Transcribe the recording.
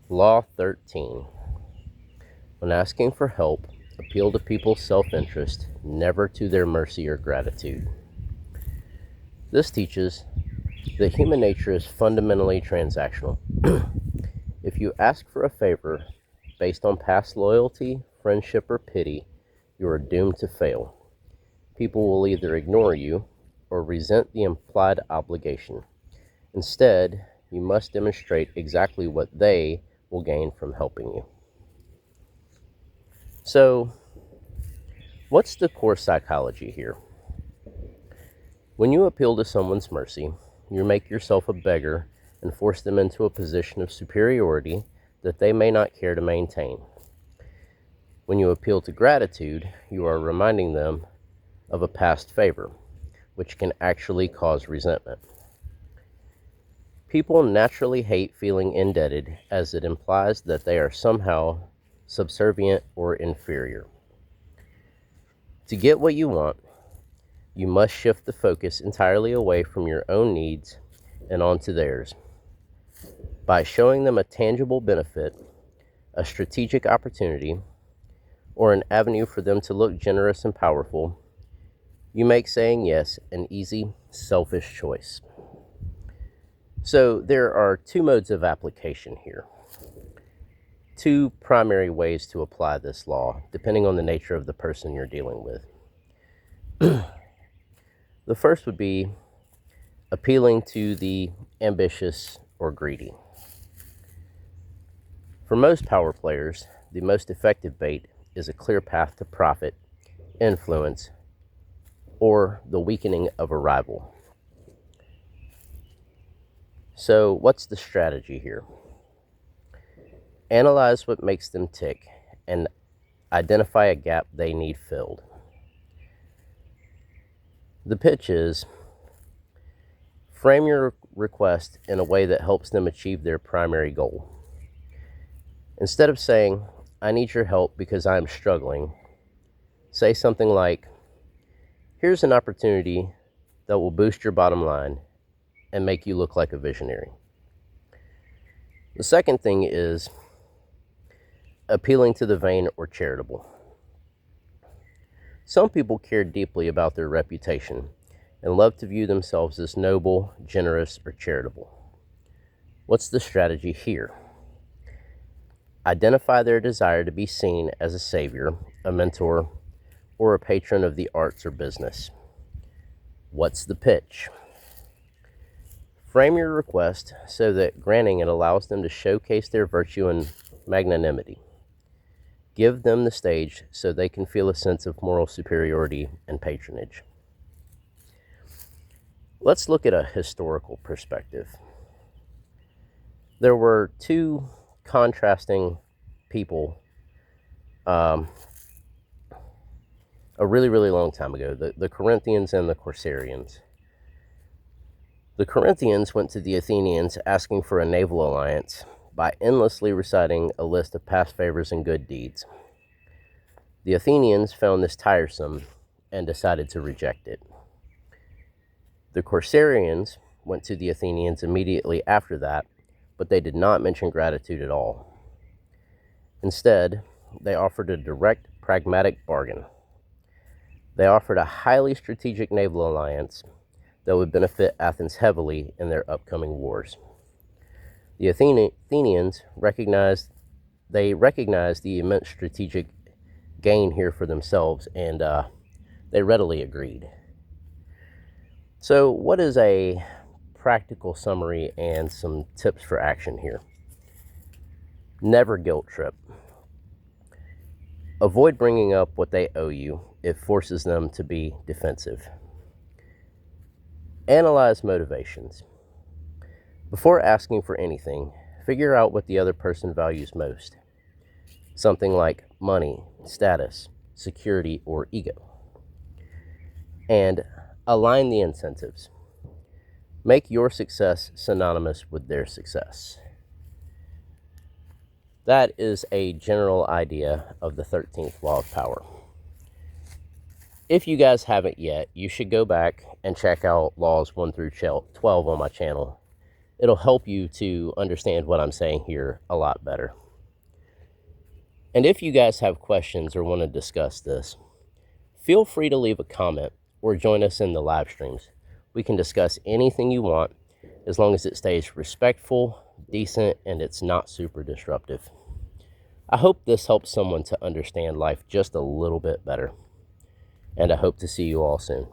Law 13. When asking for help, appeal to people's self-interest, never to their mercy or gratitude. This teaches that human nature is fundamentally transactional. If you ask for a favor based on past loyalty, friendship, or pity, you are doomed to fail. People will either ignore you or resent the implied obligation. Instead, you must demonstrate exactly what they will gain from helping you. So, what's the core psychology here? When you appeal to someone's mercy, you make yourself a beggar and force them into a position of superiority that they may not care to maintain. When you appeal to gratitude, you are reminding them of a past favor, which can actually cause resentment. People naturally hate feeling indebted, as it implies that they are somehow subservient or inferior. To get what you want, you must shift the focus entirely away from your own needs and onto theirs. By showing them a tangible benefit, a strategic opportunity, or an avenue for them to look generous and powerful, you make saying yes an easy, selfish choice. So there are two modes of application here. Two primary ways to apply this law, depending on the nature of the person you're dealing with. The first would be appealing to the ambitious or greedy. For most power players, the most effective bait is a clear path to profit, influence, or the weakening of a rival. So, what's the strategy here? Analyze what makes them tick and identify a gap they need filled. The pitch is frame your request in a way that helps them achieve their primary goal. Instead of saying, "I need your help because I am struggling," say something like, "Here's an opportunity that will boost your bottom line and make you look like a visionary." The second thing is appealing to the vain or charitable. Some people care deeply about their reputation and love to view themselves as noble, generous, or charitable. What's the strategy here? Identify their desire to be seen as a savior, a mentor, or a patron of the arts or business. What's the pitch? Frame your request so that granting it allows them to showcase their virtue and magnanimity. Give them the stage so they can feel a sense of moral superiority and patronage. Let's look at a historical perspective. There were two contrasting people a really, really long time ago, the Corinthians and the Corsarians. The Corinthians went to the Athenians asking for a naval alliance by endlessly reciting a list of past favors and good deeds. The Athenians found this tiresome and decided to reject it. The Corsarians went to the Athenians immediately after that, but they did not mention gratitude at all. Instead, they offered a direct, pragmatic bargain. They offered a highly strategic naval alliance that would benefit Athens heavily in their upcoming wars. The Athenians recognized the immense strategic gain here for themselves, and they readily agreed. So, what is a practical summary and some tips for action here? Never guilt trip. Avoid bringing up what they owe you. It forces them to be defensive. Analyze motivations. Before asking for anything, figure out what the other person values most. Something like money, status, security, or ego. And align the incentives. Make your success synonymous with their success. That is a general idea of the 13th law of power. If you guys haven't yet, you should go back and check out laws 1 through 12 on my channel. It'll help you to understand what I'm saying here a lot better. And if you guys have questions or want to discuss this, feel free to leave a comment or join us in the live streams. We can discuss anything you want as long as it stays respectful, decent, and it's not super disruptive. I hope this helps someone to understand life just a little bit better, and I hope to see you all soon.